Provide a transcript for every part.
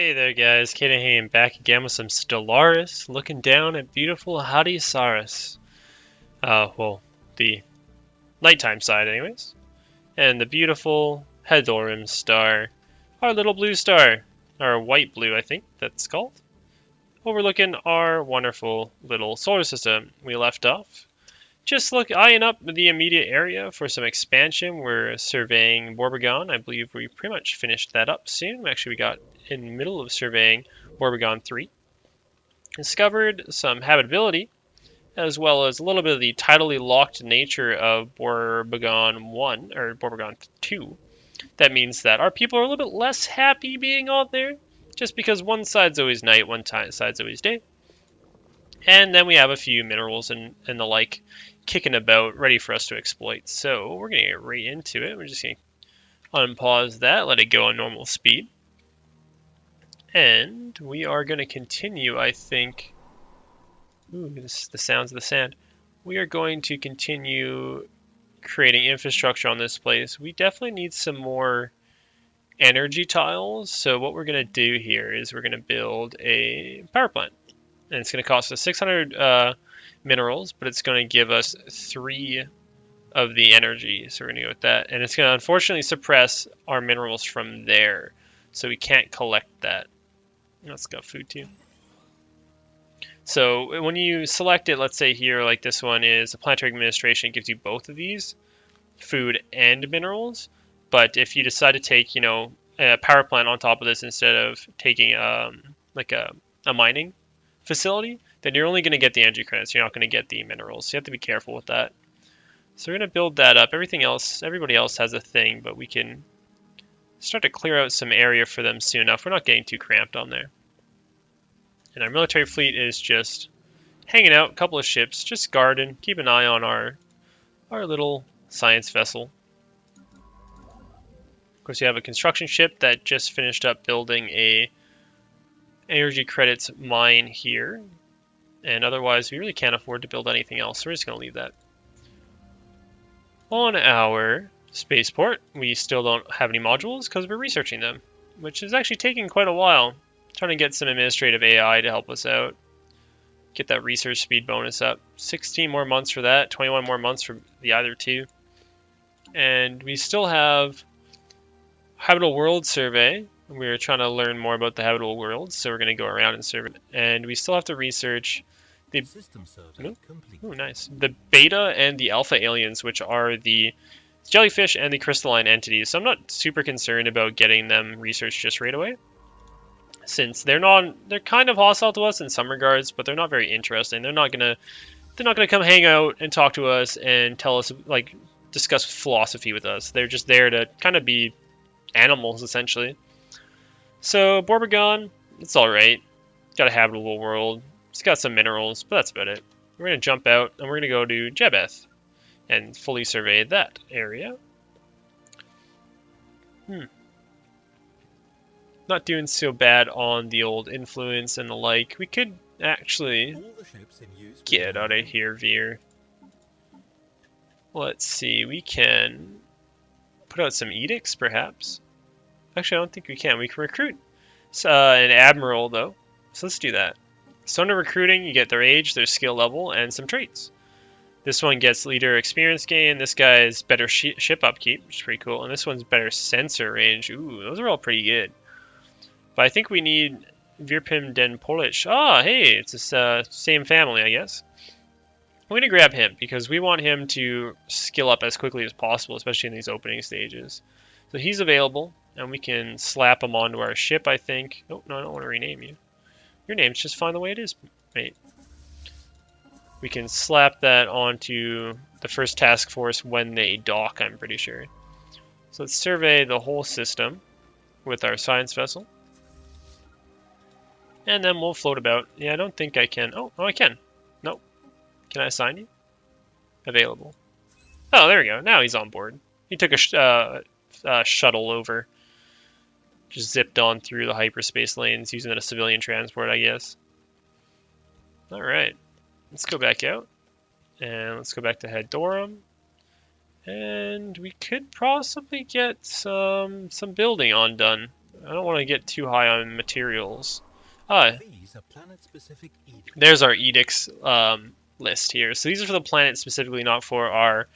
Hey there guys, Kanahan back again with some Stellaris, looking down at beautiful Hadisarus. Well, the nighttime side anyways. And the beautiful Hadoram star, our little blue star, or white blue I think that's called, overlooking our wonderful little solar system. We left off just eyeing up the immediate area for some expansion. We're surveying Borbagon. I believe we pretty much finished that up soon. Actually, we got in the middle of surveying Borbagon 3. Discovered some habitability, as well as a little bit of the tidally locked nature of Borbagon 1, or Borbagon 2. That means that our people are a little bit less happy being out there, just because one side's always night, one side's always day. And then we have a few minerals and the like kicking about, ready for us to exploit. So we're going to get right into it. We're just going to unpause that, let it go on normal speed. And we are going to continue, I think. Ooh, this is the sounds of the sand. We are going to continue creating infrastructure on this place. We definitely need some more energy tiles. So what we're going to do here is we're going to build a power plant. And it's going to cost us 600 minerals, but it's going to give us 3 of the energy. So we're going to go with that. And it's going to unfortunately suppress our minerals from there. So we can't collect that. That's got food too. So when you select it, let's say here, like this one is a planetary administration, it gives you both of these, food and minerals. But if you decide to take, a power plant on top of this instead of taking like a mining facility, then you're only going to get the energy credits. You're not going to get the minerals. So you have to be careful with that. So we're going to build that up. Everybody else has a thing, but we can start to clear out some area for them soon enough. We're not getting too cramped on there. And our military fleet is just hanging out, a couple of ships, just guarding, keep an eye on our little science vessel. Of course, you have a construction ship that just finished up building a energy credits mine here, and otherwise we really can't afford to build anything else, so we're just going to leave that. On our spaceport, we still don't have any modules because we're researching them, which is actually taking quite a while. Trying to get some administrative AI to help us out, get that research speed bonus up. 16 more months for that, 21 more months for the other two. And we still have habitable world survey. We're trying to learn more about the habitable worlds, so we're going to go around and survey it. And we still have to research the nice. The beta and the alpha aliens, which are the jellyfish and the crystalline entities. So I'm not super concerned about getting them researched just right away, since they're kind of hostile to us in some regards, but they're not very interesting. They're not gonna come hang out and talk to us and tell us, like, discuss philosophy with us. They're just there to kind of be animals, essentially. So Borbagon, it's all right. Got a habitable world. It's got some minerals, but that's about it. We're gonna jump out and we're gonna go to Jebeth and fully survey that area. Not doing so bad on the old influence and the like. We could actually get out of here, Veer. Let's see, we can put out some edicts, perhaps. Actually, I don't think we can. We can recruit an admiral, though. So let's do that. So under recruiting, you get their age, their skill level, and some traits. This one gets leader experience gain. This guy's better ship upkeep, which is pretty cool. And this one's better sensor range. Ooh, those are all pretty good. But I think we need Virpim Den Polish. Ah, hey, it's the same family, I guess. I'm going to grab him because we want him to skill up as quickly as possible, especially in these opening stages. So he's available, and we can slap him onto our ship, I think. Oh, no, I don't want to rename you. Your name's just fine the way it is, mate. We can slap that onto the first task force when they dock, I'm pretty sure. So let's survey the whole system with our science vessel. And then we'll float about. Yeah, I don't think I can. Oh, I can. Nope. Can I assign you? Available. Oh, there we go. Now he's on board. He took a shuttle over. Just zipped on through the hyperspace lanes using a civilian transport, I guess. Alright. Let's go back out. And let's go back to Hadoram. And we could possibly get some building done. I don't want to get too high on materials. There's our edicts list here. So these are for the planet specifically, not for our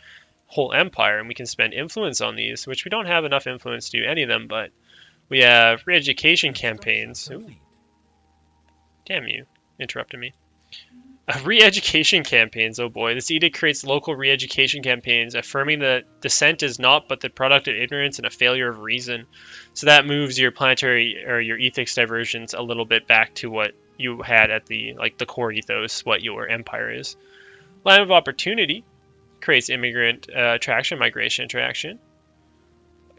whole empire, and we can spend influence on these, which we don't have enough influence to do any of them, but we have re-education campaigns. Ooh. Damn you, interrupted me. Re-education campaigns, oh boy. This edict creates local re-education campaigns, affirming that dissent is not but the product of ignorance and a failure of reason. So that moves your planetary or your ethics diversions a little bit back to what you had at the core ethos, what your empire is. Land of opportunity creates immigrant attraction, migration attraction.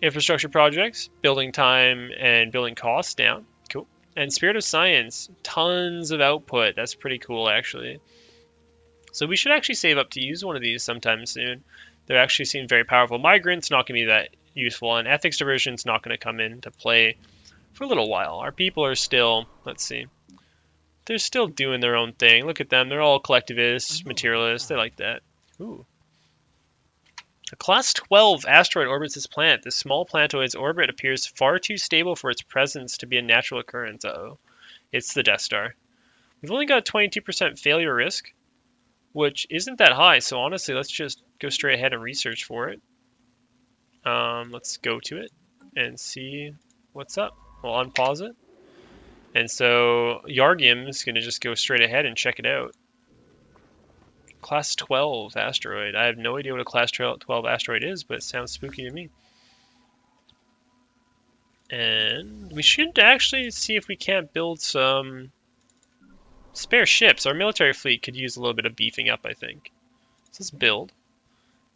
Infrastructure projects, building time and building costs down. Cool. And Spirit of Science, tons of output. That's pretty cool, actually. So we should actually save up to use one of these sometime soon. They actually seem very powerful. Migrants, not going to be that useful. And ethics diversion's not going to come into play for a little while. Our people are still, let's see, they're still doing their own thing. Look at them. They're all collectivists, materialists. They like that. Ooh. A Class 12 asteroid orbits this planet. This small planetoid's orbit appears far too stable for its presence to be a natural occurrence. Uh-oh. It's the Death Star. We've only got 22% failure risk, which isn't that high, so honestly, let's just go straight ahead and research for it. Let's go to it and see what's up. We'll unpause it. And so Yargium is going to just go straight ahead and check it out. Class 12 asteroid. I have no idea what a Class 12 asteroid is, but it sounds spooky to me. And we should actually see if we can't build some spare ships. Our military fleet could use a little bit of beefing up, I think. So let's build.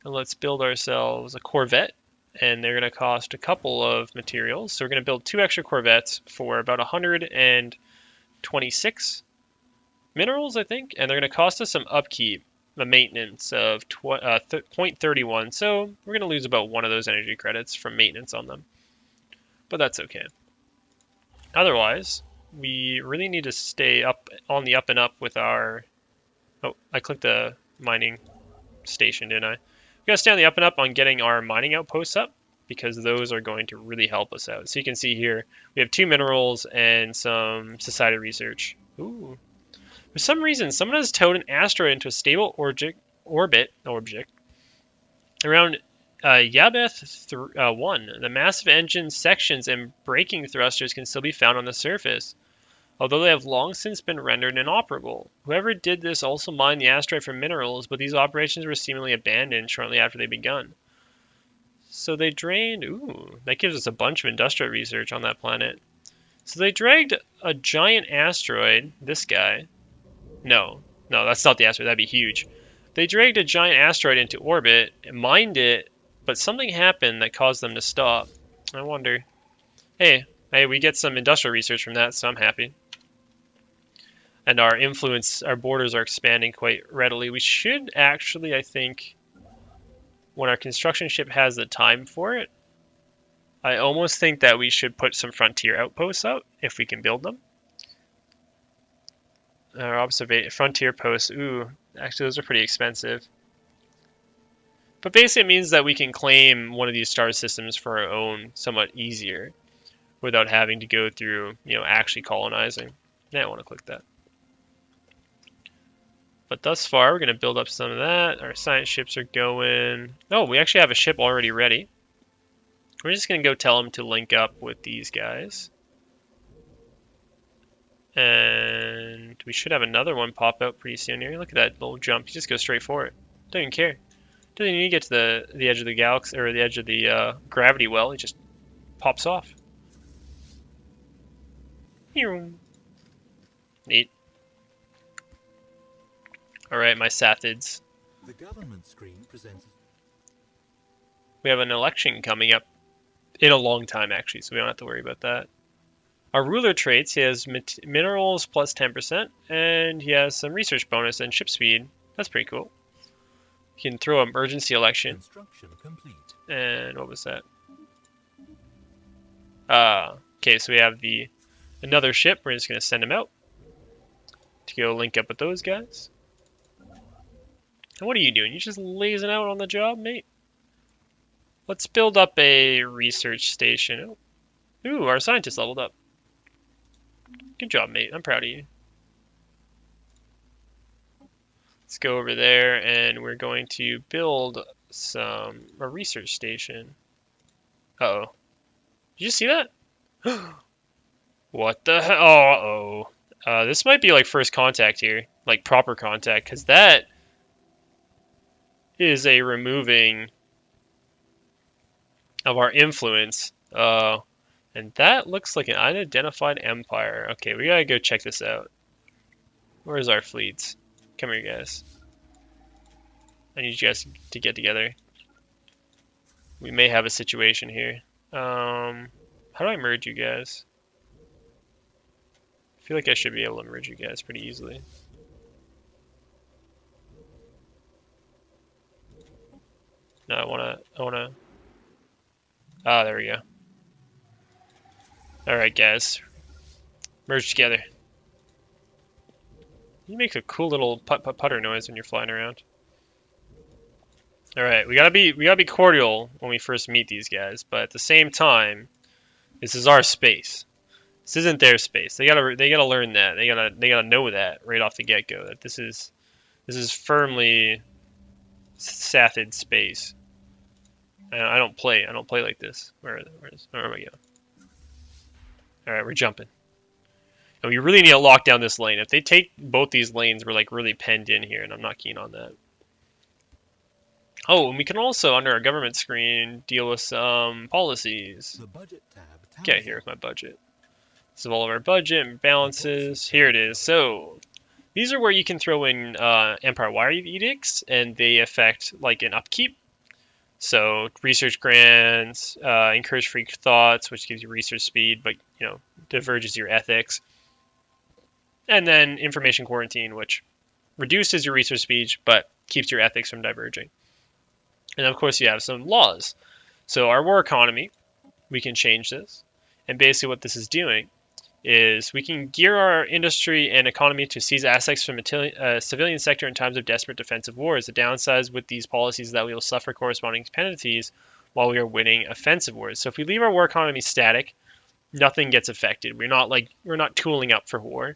And let's build ourselves a Corvette. And they're going to cost a couple of materials. So we're going to build 2 extra Corvettes for about 126 minerals, I think. And they're going to cost us some upkeep. A maintenance of 0.31, so we're going to lose about 1 of those energy credits from maintenance on them. But that's okay. Otherwise, we really need to stay up on the up and up with our... Oh, I clicked the mining station, didn't I? We got to stay on the up and up on getting our mining outposts up, because those are going to really help us out. So you can see here, we have 2 minerals and some society research. Ooh. For some reason, someone has towed an asteroid into a stable orbit around Yabeth 1. The massive engine sections and braking thrusters can still be found on the surface, although they have long since been rendered inoperable. Whoever did this also mined the asteroid for minerals, but these operations were seemingly abandoned shortly after they begun. So they drained... Ooh, that gives us a bunch of industrial research on that planet. So they dragged a giant asteroid, this guy... No, that's not the asteroid. That'd be huge. They dragged a giant asteroid into orbit, mined it, but something happened that caused them to stop. I wonder. Hey, we get some industrial research from that, so I'm happy. And our influence, our borders are expanding quite readily. We should actually, I think, when our construction ship has the time for it, I almost think that we should put some frontier outposts out, if we can build them. Our frontier posts, ooh, actually those are pretty expensive. But basically it means that we can claim one of these star systems for our own somewhat easier without having to go through, actually colonizing. Now I want to click that. But thus far, we're going to build up some of that. Our science ships are going... Oh, we actually have a ship already ready. We're just going to go tell them to link up with these guys. And we should have another one pop out pretty soon here. Look at that little jump. You just go straight for it. Don't even care. Doesn't even need to get to the edge of the galaxy or the edge of the gravity well. It just pops off. Neat. All right, my Saathids. The government screen presents. We have an election coming up in a long time, actually, so we don't have to worry about that. Our ruler traits, he has minerals plus 10%, and he has some research bonus and ship speed. That's pretty cool. You can throw an emergency election. Construction complete. And what was that? Okay, so we have another ship. We're just going to send him out to go link up with those guys. And what are you doing? You just lazing out on the job, mate? Let's build up a research station. Oh, Ooh, our scientist leveled up. Good job, mate. I'm proud of you. Let's go over there, and we're going to build a research station. Uh-oh. Did you see that? What the hell? Oh, uh-oh. This might be like first contact here. Like proper contact, because that is a removing of our influence. And that looks like an unidentified empire. Okay, we gotta go check this out. Where's our fleets? Come here, guys. I need you guys to get together. We may have a situation here. How do I merge you guys? I feel like I should be able to merge you guys pretty easily. No, I wanna. Ah, there we go. All right, guys, merge together. You make a cool little putter noise when you're flying around. All right, we gotta be cordial when we first meet these guys, but at the same time, this is our space. This isn't their space. They gotta learn that. They gotta know that right off the get-go, that this is firmly Saathid space. I don't play like this. Where am I going? All right, we're jumping. And we really need to lock down this lane. If they take both these lanes, we're like really penned in here, and I'm not keen on that. Oh, and we can also, under our government screen, deal with some policies. The budget tab. Get here with my budget. This is all of our budget and balances. Here it is. So these are where you can throw in Empire Wire edicts, and they affect like an upkeep. So research grants, encourage free thoughts, which gives you research speed, but diverges your ethics. And then information quarantine, which reduces your research speed, but keeps your ethics from diverging. And of course, you have some laws. So our war economy, we can change this. And basically what this is doing is we can gear our industry and economy to seize assets from a civilian sector in times of desperate defensive wars. The downsides with these policies is that we will suffer corresponding penalties while we are winning offensive wars. So if we leave our war economy static, nothing gets affected. We're not tooling up for war.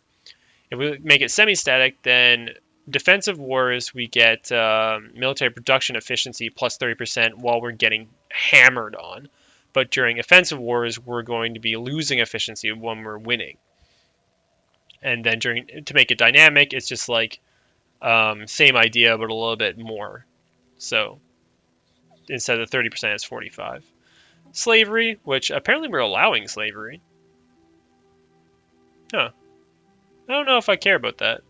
If we make it semi-static, then defensive wars, we get military production efficiency plus 30% while we're getting hammered on. But during offensive wars, we're going to be losing efficiency when we're winning. And then to make it dynamic, it's just like same idea, but a little bit more. So instead of 30%, it's 45. Slavery, which apparently we're allowing slavery. Huh. I don't know if I care about that.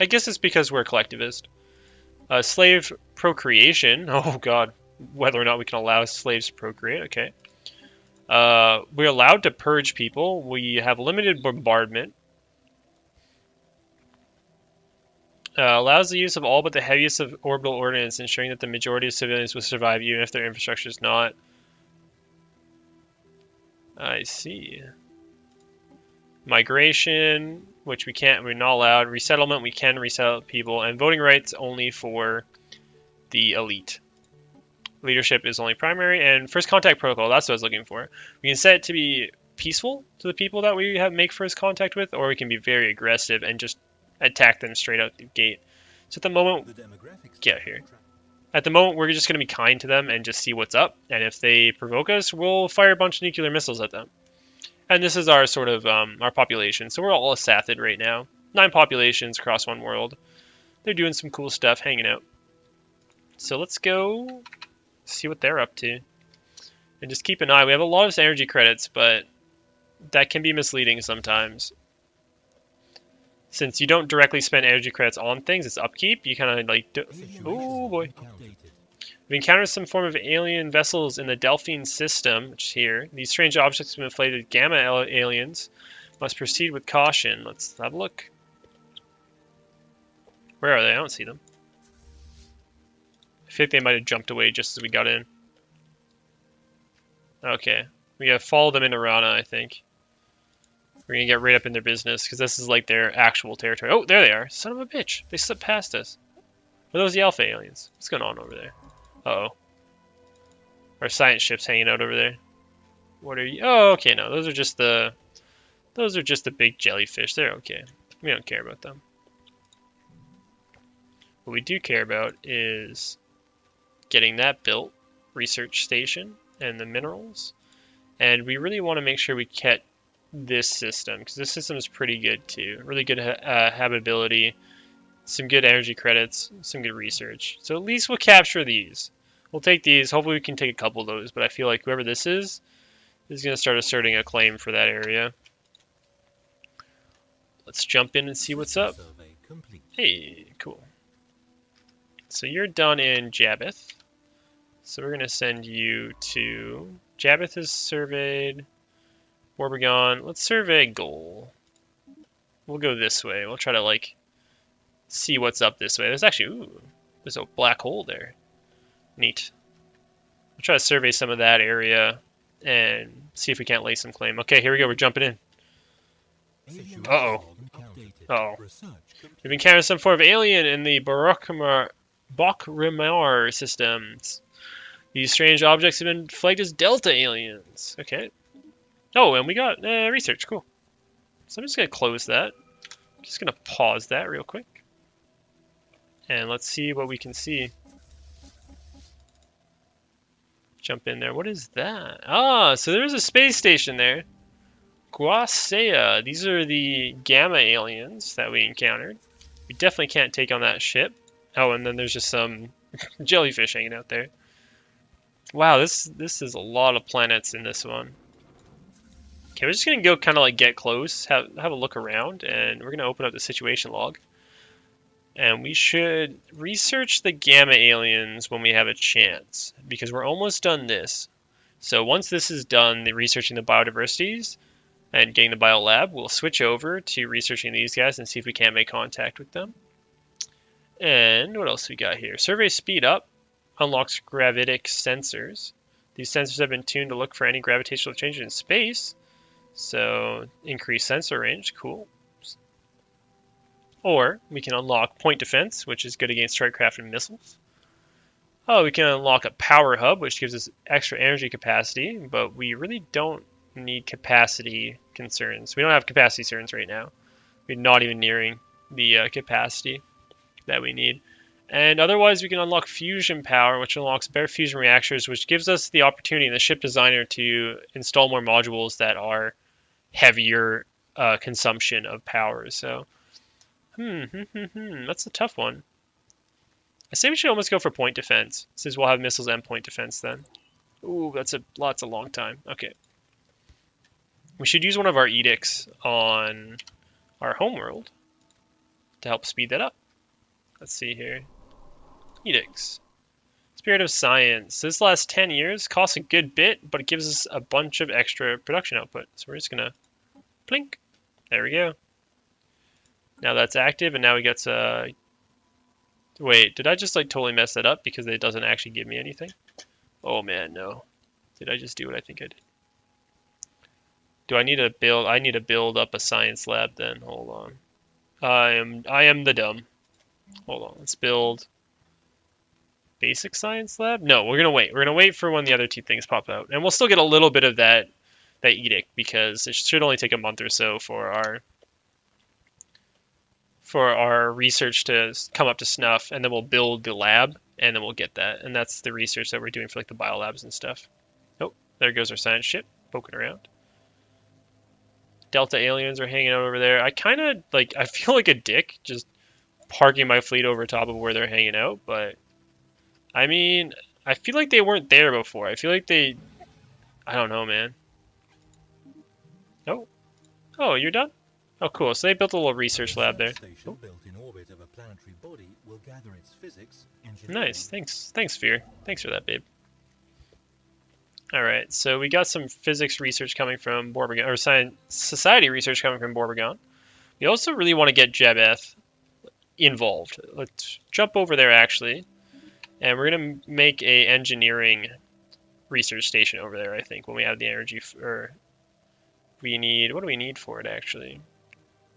I guess it's because we're a collectivist. Slave procreation. Oh god, whether or not we can allow slaves to procreate. Okay. We're allowed to purge people. We have limited bombardment. Allows the use of all but the heaviest of orbital ordnance, ensuring that the majority of civilians will survive even if their infrastructure is not. I see. Migration, which we're not allowed. Resettlement, we can resettle people. And voting rights only for the elite. Leadership is only primary, and first contact protocol, that's what I was looking for. We can set it to be peaceful to the people that we make first contact with, or we can be very aggressive and just attack them straight out the gate. So at the moment, get here. At the moment, we're just going to be kind to them and just see what's up, and if they provoke us, we'll fire a bunch of nuclear missiles at them. And this is our sort of, our population. So we're all a Saathid right now. 9 populations across one world. They're doing some cool stuff, hanging out. So let's go see what they're up to. And just keep an eye. We have a lot of energy credits, but that can be misleading sometimes. Since you don't directly spend energy credits on things, it's upkeep. You kind of like... Oh boy. We encountered some form of alien vessels in the Delphine system, which is here. These strange objects have been inflated with gamma aliens. Must proceed with caution. Let's have a look. Where are they? I don't see them. I think they might have jumped away just as we got in. Okay. We gotta follow them into Rana, I think. We're gonna get right up in their business, because this is like their actual territory. Oh, there they are. Son of a bitch. They slipped past us. Are those the Alpha aliens? What's going on over there? Uh-oh. Our science ship's hanging out over there. What are you? Oh, okay, no, those are just the big jellyfish. They're okay. We don't care about them. What we do care about is getting that built, research station, and the minerals. And we really want to make sure we get this system, because this system is pretty good too. Really good habitability, some good energy credits, some good research. So at least we'll capture these. We'll take these. Hopefully we can take a couple of those, but I feel like whoever this is going to start asserting a claim for that area. Let's jump in and see what's up. Hey, cool. So you're done in Jabbeth. So we're going to send you to... Jabbeth is surveyed. Borbagon. Let's survey Goal. We'll go this way. We'll try to, like, see what's up this way. There's actually... Ooh, there's a black hole there. Neat. We'll try to survey some of that area and see if we can't lay some claim. Okay, here we go. We're jumping in. Uh-oh. Uh-oh. We've encountered some form of alien in the Bokrimar systems. These strange objects have been flagged as Delta aliens. Okay. Oh, and we got research. Cool. So I'm just going to close that. I'm just going to pause that real quick. And let's see what we can see. Jump in there. What is that? Ah, so there's a space station there. Guasea. These are the Gamma aliens that we encountered. We definitely can't take on that ship. Oh, and then there's just some jellyfish hanging out there. Wow, this is a lot of planets in this one. Okay, we're just gonna go kind of like get close, have a look around, and we're gonna open up the situation log. And we should research the Gamma aliens when we have a chance, because we're almost done this. So once this is done, the researching the biodiversities and getting the biolab, we'll switch over to researching these guys and see if we can't make contact with them. And what else we got here? Survey speed up. Unlocks gravitic sensors. These sensors have been tuned to look for any gravitational changes in space. So, increased sensor range, cool. Or, we can unlock point defense, which is good against strike craft and missiles. Oh, we can unlock a power hub, which gives us extra energy capacity, but we really don't need capacity concerns. We don't have capacity concerns right now. We're not even nearing the capacity that we need. And otherwise, we can unlock fusion power, which unlocks better fusion reactors, which gives us the opportunity in the ship designer to install more modules that are heavier consumption of power. So, that's a tough one. I say we should almost go for point defense, since we'll have missiles and point defense then. Ooh, that's a long time. Okay. We should use one of our edicts on our homeworld to help speed that up. Let's see here. Edicts. Spirit of Science. This lasts 10 years, costs a good bit, but it gives us a bunch of extra production output. So we're just gonna blink. There we go. Now that's active, and now we get wait, did I just like totally mess that up because it doesn't actually give me anything? Oh man, no. Did I just do what I think I did? Do I need to build? I need to build up a science lab then. Hold on. I am the dumb. Hold on. Let's build basic science lab. No, we're gonna wait. We're gonna wait for when the other two things pop out, and we'll still get a little bit of that edict because it should only take a month or so for our research to come up to snuff, and then we'll build the lab, and then we'll get that. And that's the research that we're doing for like the biolabs and stuff. Oh, there goes our science ship poking around. Delta aliens are hanging out over there. I kind of like, I feel like a dick just parking my fleet over top of where they're hanging out, but I mean, I feel like they weren't there before. I feel like I don't know, man. Oh, you're done? Oh, cool. So they built a little research lab there. Oh. Nice. Thanks, Fear. Thanks for that, babe. All right. So we got some physics research coming from Borbagon, or society research coming from Borbagon. We also really want to get Jabbeth involved. Let's jump over there, actually. And we're going to make a engineering research station over there, I think, when we have the energy. We need... What do we need for it, actually?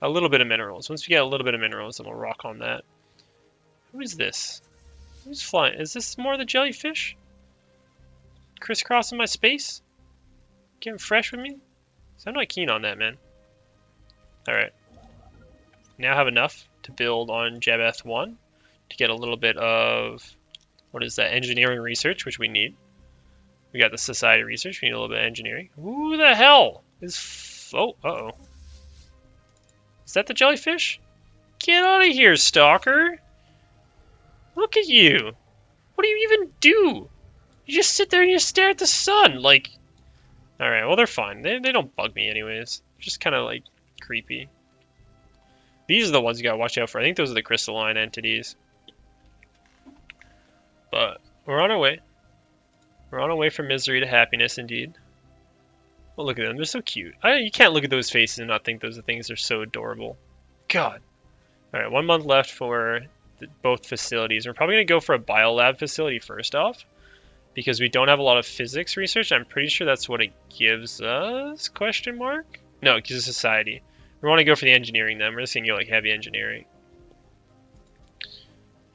A little bit of minerals. Once we get a little bit of minerals, then we'll rock on that. Who is this? Who's flying? Is this more the jellyfish? Crisscrossing my space? getting fresh with me? So I'm not keen on that, man. Alright. Now have enough to build on Jebeth 1 to get a little bit of, what is that, engineering research, which we need. We got the society research, we need a little bit of engineering. Who the hell is, oh, uh-oh. Is that the jellyfish? Get out of here, stalker! Look at you! What do you even do? You just sit there and you stare at the sun, like... Alright, well they're fine. They don't bug me anyways. Just kind of like creepy. These are the ones you gotta watch out for. I think those are the crystalline entities. But we're on our way. We're on our way from misery to happiness indeed. Well, look at them. They're so cute. You can't look at those faces and not think those things are so adorable. God. Alright, 1 month left for both facilities. We're probably going to go for a biolab facility first off, because we don't have a lot of physics research. I'm pretty sure that's what it gives us, question mark? No, it gives us society. We want to go for the engineering then. We're just going to go like heavy engineering.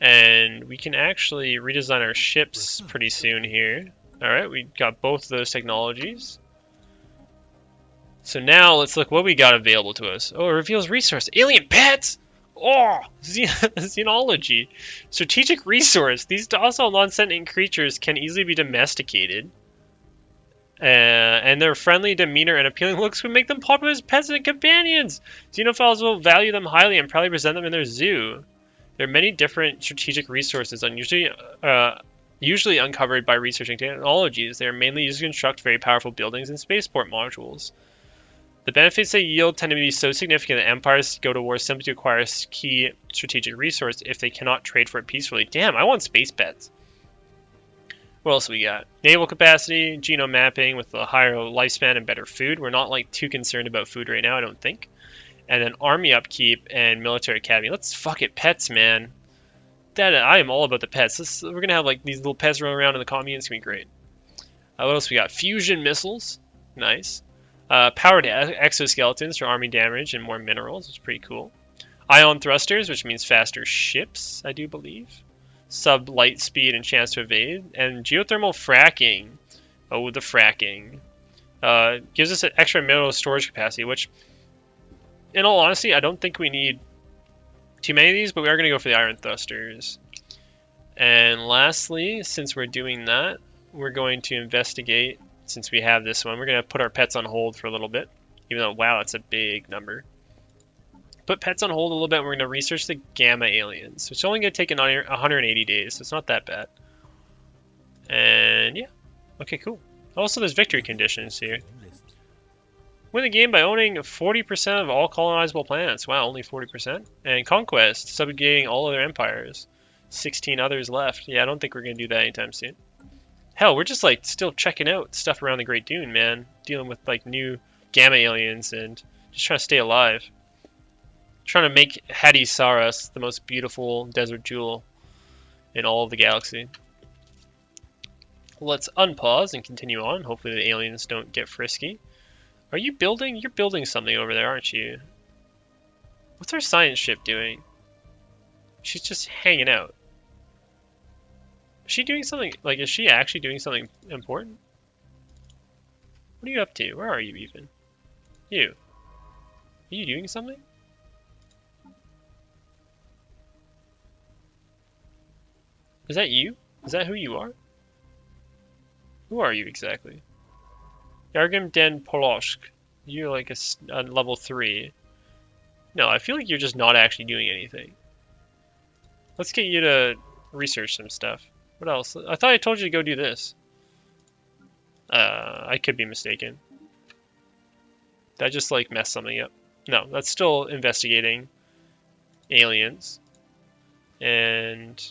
And we can actually redesign our ships pretty soon here. Alright, we got both of those technologies. So now let's look what we got available to us. Oh, it reveals resource. Alien pets! Oh, xenology. Strategic resource. These docile, non-sentient creatures can easily be domesticated. And their friendly demeanor and appealing looks would make them popular as pets and companions. Xenophiles will value them highly and probably present them in their zoo. There are many different strategic resources, usually uncovered by researching technologies. They are mainly used to construct very powerful buildings and spaceport modules. The benefits they yield tend to be so significant that empires go to war simply to acquire a key strategic resource if they cannot trade for it peacefully. Damn, I want space pets. What else we got? Naval capacity, genome mapping with a higher lifespan and better food. We're not like too concerned about food right now, I don't think. And then army upkeep and military academy. Let's fuck it, pets, man. I am all about the pets. We're gonna have like these little pets running around in the commune. It's gonna be great. What else we got? Fusion missiles. Nice. Powered exoskeletons for army damage and more minerals. It's pretty cool. Ion thrusters, which means faster ships, I do believe. Sub-light speed and chance to evade. And geothermal fracking. Oh, the fracking. Gives us an extra mineral storage capacity, which, in all honesty, I don't think we need too many of these, but we are going to go for the iron thrusters. And lastly, since we're doing that, we're going to investigate. Since we have this one, we're going to put our pets on hold for a little bit. Even though, wow, that's a big number. Put pets on hold a little bit. We're going to research the gamma aliens. It's only going to take 180 days, so it's not that bad. And yeah. Okay, cool. Also, there's victory conditions here. Win the game by owning 40% of all colonizable planets. Wow, only 40%. And conquest, subjugating all other empires. 16 others left. Yeah, I don't think we're going to do that anytime soon. Hell, we're just like still checking out stuff around the Great Dune, man. Dealing with like new gamma aliens and just trying to stay alive. Trying to make Hadi Saras the most beautiful desert jewel in all of the galaxy. Let's unpause and continue on. Hopefully the aliens don't get frisky. Are you building? You're building something over there, aren't you? What's our science ship doing? She's just hanging out. Is she doing something, like, is she actually doing something important? What are you up to? Where are you even? You. Are you doing something? Is that you? Is that who you are? Who are you exactly? Yargim Den Poloshk. You're like a level 3. No, I feel like you're just not actually doing anything. Let's get you to research some stuff. What else? I thought I told you to go do this. I could be mistaken. Did I just like mess something up? No, that's still investigating aliens. And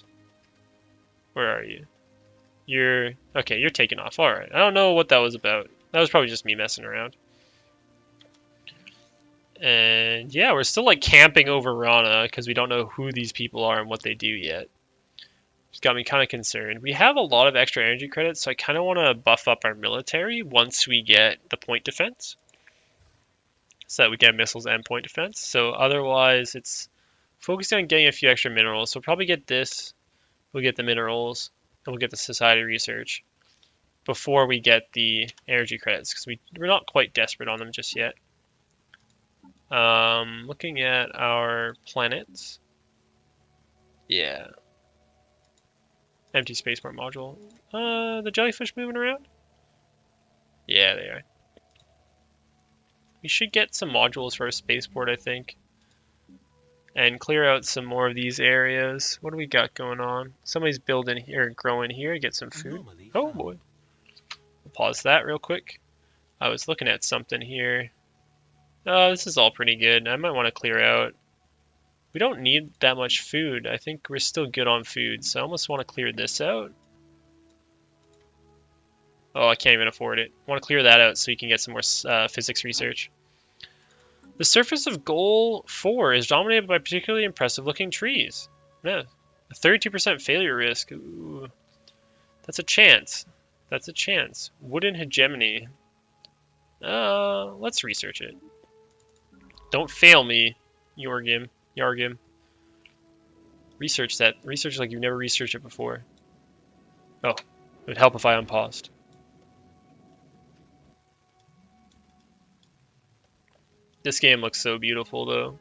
where are you? You're okay, you're taking off. Alright. I don't know what that was about. That was probably just me messing around. And yeah, we're still like camping over Rana because we don't know who these people are and what they do yet. It's got me kind of concerned. We have a lot of extra energy credits, so I kind of want to buff up our military once we get the point defense. So that we get missiles and point defense. So otherwise, it's focusing on getting a few extra minerals. So we'll probably get this. We'll get the minerals. And we'll get the society research. before we get the energy credits, because we're not quite desperate on them just yet. Looking at our planets. Yeah. Empty spaceport module. The jellyfish moving around? Yeah, they are. We should get some modules for our spaceport, I think. And clear out some more of these areas. What do we got going on? Somebody's building here, growing here, get some food. Oh boy. We'll pause that real quick. I was looking at something here. Oh, this is all pretty good. I might want to clear out. We don't need that much food. I think we're still good on food, so I almost want to clear this out. Oh, I can't even afford it. I want to clear that out so you can get some more physics research. The surface of Goal 4 is dominated by particularly impressive looking trees. Yeah, a 32% failure risk. Ooh, that's a chance. That's a chance. Wooden hegemony. Let's research it. Don't fail me, Yargim. Research that. Research like you've never researched it before. Oh, it would help if I unpaused. This game looks so beautiful, though.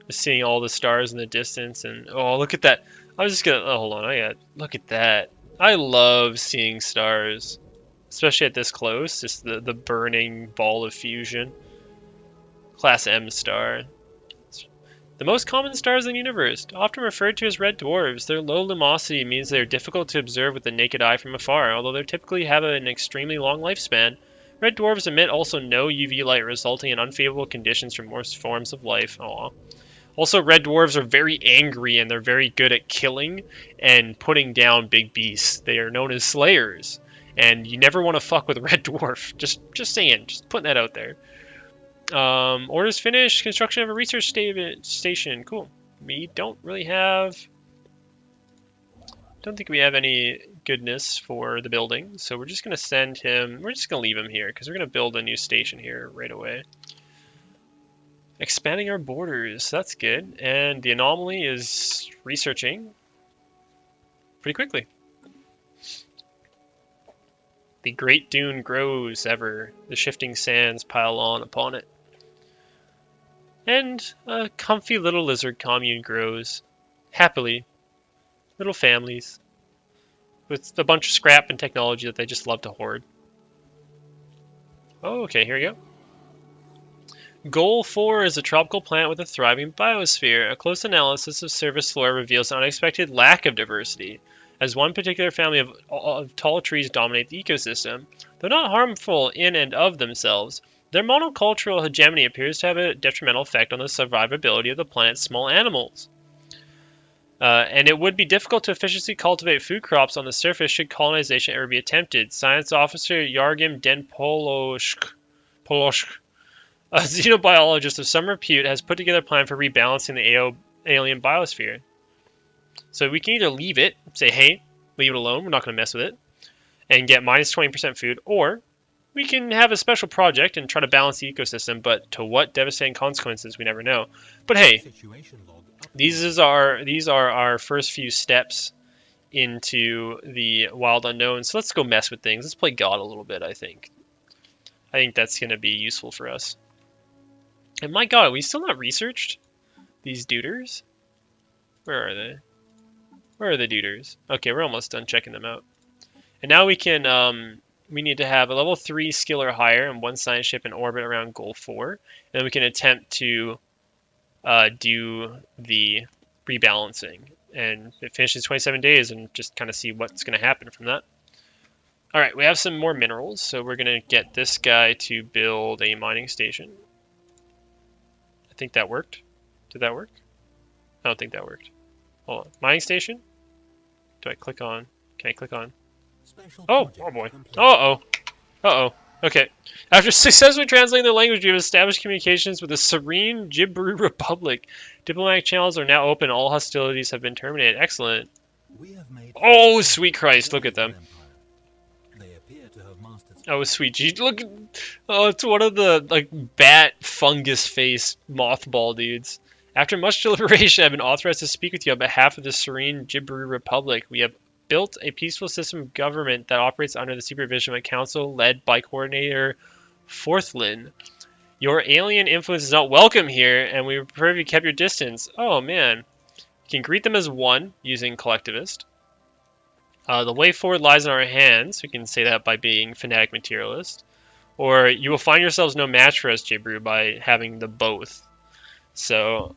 Just seeing all the stars in the distance, and oh, look at that! I was just gonna hold on. Look at that! I love seeing stars, especially at this close. Just the burning ball of fusion. Class M star. The most common stars in the universe, often referred to as red dwarfs. Their low luminosity means they are difficult to observe with the naked eye from afar, although they typically have an extremely long lifespan. Red dwarfs emit also no UV light, resulting in unfavorable conditions for most forms of life. Aww. Also, red dwarfs are very angry, and they're very good at killing and putting down big beasts. They are known as slayers, and you never want to fuck with a red dwarf. Just saying, just putting that out there. Orders finished. Construction of a research station. Cool. We don't really have... Don't think we have any goodness for the building, so we're just going to send him... We're just going to leave him here, because we're going to build a new station here right away. Expanding our borders. That's good. And the anomaly is researching pretty quickly. The Great Dune grows ever. The shifting sands pile on upon it. And a comfy little lizard commune grows. Happily. Little families. With a bunch of scrap and technology that they just love to hoard. Oh, okay, here we go. Goal 4 is a tropical planet with a thriving biosphere. A close analysis of surface flora reveals an unexpected lack of diversity, as one particular family of tall trees dominate the ecosystem. Though not harmful in and of themselves, their monocultural hegemony appears to have a detrimental effect on the survivability of the planet's small animals. And it would be difficult to efficiently cultivate food crops on the surface should colonization ever be attempted. Science officer Yargim Den Poloshk, a xenobiologist of some repute, has put together a plan for rebalancing the alien biosphere. So we can either leave it, say, hey, leave it alone, we're not going to mess with it, and get minus 20% food, or we can have a special project and try to balance the ecosystem, but to what devastating consequences, we never know. But hey, these are our first few steps into the wild unknown, so let's go mess with things. Let's play God a little bit, I think. I think that's going to be useful for us. And my God, are we still not researched these duders? Where are they? Where are the duders? Okay, we're almost done checking them out. And now we can, we need to have a level 3 skill or higher and one science ship in orbit around goal 4. And then we can attempt to do the rebalancing. And it finishes 27 days and just kind of see what's going to happen from that. Alright, we have some more minerals, so we're going to get this guy to build a mining station. I think that worked. Did that work? I don't think that worked. Hold on. Mining station? Do I click on? Can I click on? Oh, oh boy. Uh-oh. Uh-oh. Okay. After successfully translating the language, we have established communications with the serene Jibru Republic. Diplomatic channels are now open. All hostilities have been terminated. Excellent. Oh, sweet Christ. Look at them. Oh, sweet. Gee, look. Oh, it's one of the, like, bat fungus face mothball dudes. After much deliberation, I've been authorized to speak with you on behalf of the serene Jibru Republic. We have built a peaceful system of government that operates under the supervision of a council led by Coordinator Forthlin. Your alien influence is not welcome here, and we would prefer if you kept your distance. Oh, man. You can greet them as one using collectivist. The way forward lies in our hands. We can say that by being fanatic materialist. Or you will find yourselves no match for us, Jibru, by having the both. So,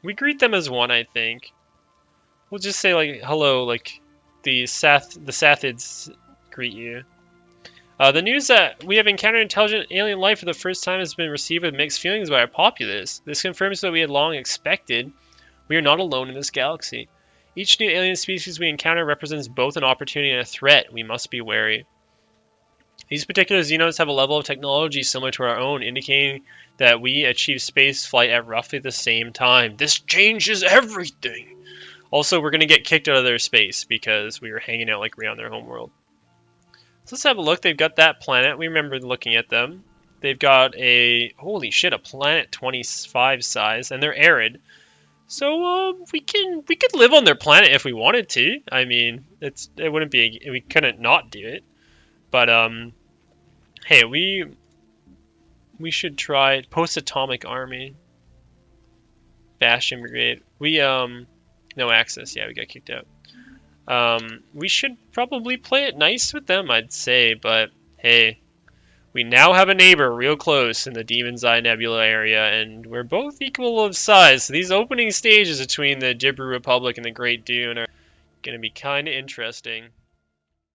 we greet them as one, I think. We'll just say, like, hello, like, the Saathids greet you. The news that we have encountered intelligent alien life for the first time has been received with mixed feelings by our populace. This confirms what we had long expected. We are not alone in this galaxy. Each new alien species we encounter represents both an opportunity and a threat. We must be wary. These particular xenos have a level of technology similar to our own, indicating that we achieve space flight at roughly the same time. This changes everything! Also, we're going to get kicked out of their space because we were hanging out like around their homeworld. So let's have a look. They've got that planet. We remember looking at them. They've got a, holy shit, a planet 25 size, and they're arid. So we could live on their planet if we wanted to. I mean, it wouldn't be, we couldn't not do it. But hey, we should try post-atomic army. Bastion brigade. We no access. Yeah, we got kicked out. We should probably play it nice with them, I'd say, but hey, we now have a neighbor real close in the Demon's Eye Nebula area, and we're both equal of size, so these opening stages between the Jibru Republic and the Great Dune are going to be kind of interesting.